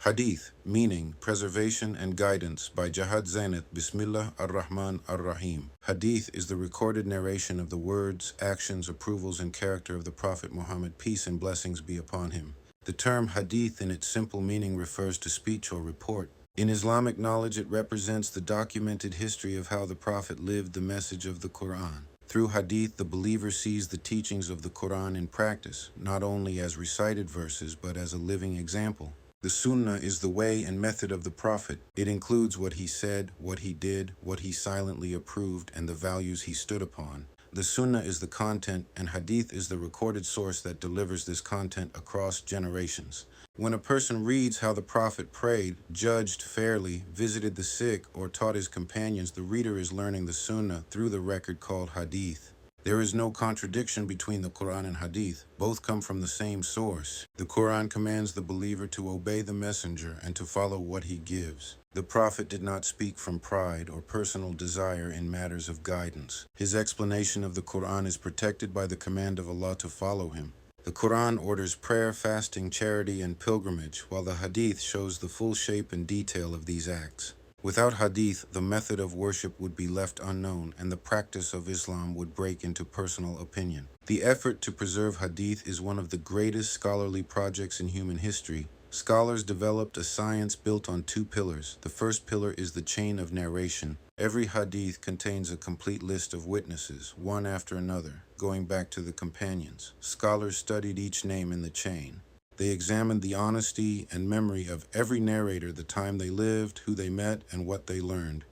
Hadith, meaning preservation and guidance, by Jahad Zainat. Bismillah ar-Rahman ar-Rahim. Hadith is the recorded narration of the words, actions, approvals, and character of the Prophet Muhammad, peace and blessings be upon him. The term hadith in its simple meaning refers to speech or report. In Islamic knowledge, it represents the documented history of how the Prophet lived the message of the Qur'an. Through hadith, the believer sees the teachings of the Qur'an in practice, not only as recited verses, but as a living example. The Sunnah is the way and method of the Prophet. It includes what he said, what he did, what he silently approved, and the values he stood upon. The Sunnah is the content, and Hadith is the recorded source that delivers this content across generations. When a person reads how the Prophet prayed, judged fairly, visited the sick, or taught his companions, the reader is learning the Sunnah through the record called Hadith. There is no contradiction between the Qur'an and Hadith. Both come from the same source. The Qur'an commands the believer to obey the messenger and to follow what he gives. The Prophet did not speak from pride or personal desire in matters of guidance. His explanation of the Qur'an is protected by the command of Allah to follow him. The Qur'an orders prayer, fasting, charity, and pilgrimage, while the Hadith shows the full shape and detail of these acts. Without Hadith, the method of worship would be left unknown, and the practice of Islam would break into personal opinion. The effort to preserve Hadith is one of the greatest scholarly projects in human history. Scholars developed a science built on two pillars. The first pillar is the chain of narration. Every Hadith contains a complete list of witnesses, one after another, going back to the companions. Scholars studied each name in the chain. They examined the honesty and memory of every narrator, the time they lived, who they met, and what they learned.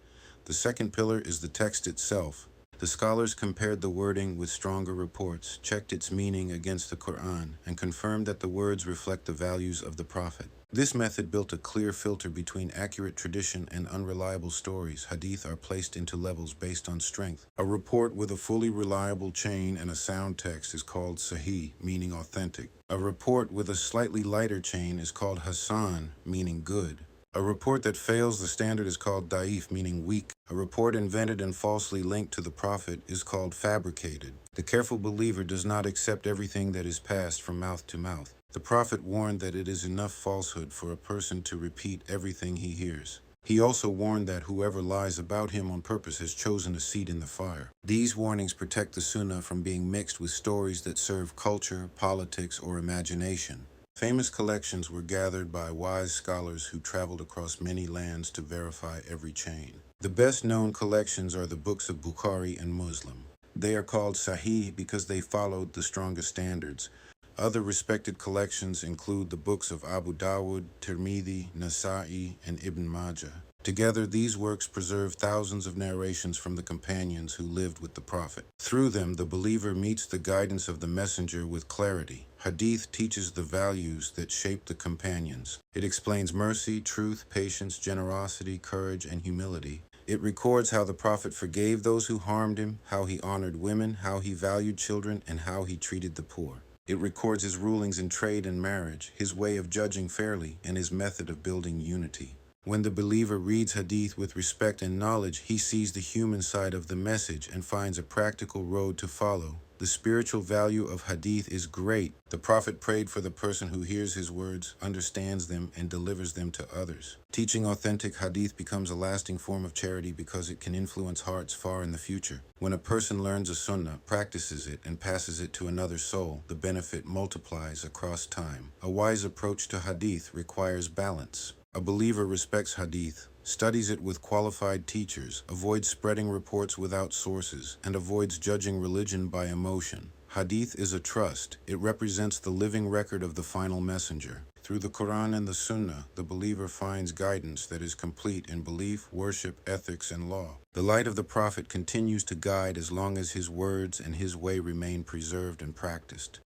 The second pillar is the text itself. The scholars compared the wording with stronger reports, checked its meaning against the Qur'an, and confirmed that the words reflect the values of the Prophet. This method built a clear filter between accurate tradition and unreliable stories. Hadith are placed into levels based on strength. A report with a fully reliable chain and a sound text is called Sahih, meaning authentic. A report with a slightly lighter chain is called Hasan, meaning good. A report that fails the standard is called Da'if, meaning weak. A report invented and falsely linked to the Prophet is called fabricated. The careful believer does not accept everything that is passed from mouth to mouth. The Prophet warned that it is enough falsehood for a person to repeat everything he hears. He also warned that whoever lies about him on purpose has chosen a seat in the fire. These warnings protect the Sunnah from being mixed with stories that serve culture, politics, or imagination. Famous collections were gathered by wise scholars who traveled across many lands to verify every chain. The best-known collections are the books of Bukhari and Muslim. They are called Sahih because they followed the strongest standards. Other respected collections include the books of Abu Dawud, Tirmidhi, Nasa'i, and Ibn Majah. Together, these works preserve thousands of narrations from the companions who lived with the Prophet. Through them, the believer meets the guidance of the messenger with clarity. Hadith teaches the values that shape the companions. It explains mercy, truth, patience, generosity, courage, and humility. It records how the Prophet forgave those who harmed him, how he honored women, how he valued children, and how he treated the poor. It records his rulings in trade and marriage, his way of judging fairly, and his method of building unity. When the believer reads Hadith with respect and knowledge, he sees the human side of the message and finds a practical road to follow. The spiritual value of Hadith is great. The Prophet prayed for the person who hears his words, understands them, and delivers them to others. Teaching authentic Hadith becomes a lasting form of charity because it can influence hearts far in the future. When a person learns a Sunnah, practices it, and passes it to another soul, the benefit multiplies across time. A wise approach to Hadith requires balance. A believer respects Hadith, studies it with qualified teachers, avoids spreading reports without sources, and avoids judging religion by emotion. Hadith is a trust. It represents the living record of the final messenger. Through the Qur'an and the Sunnah, the believer finds guidance that is complete in belief, worship, ethics, and law. The light of the Prophet continues to guide as long as his words and his way remain preserved and practiced.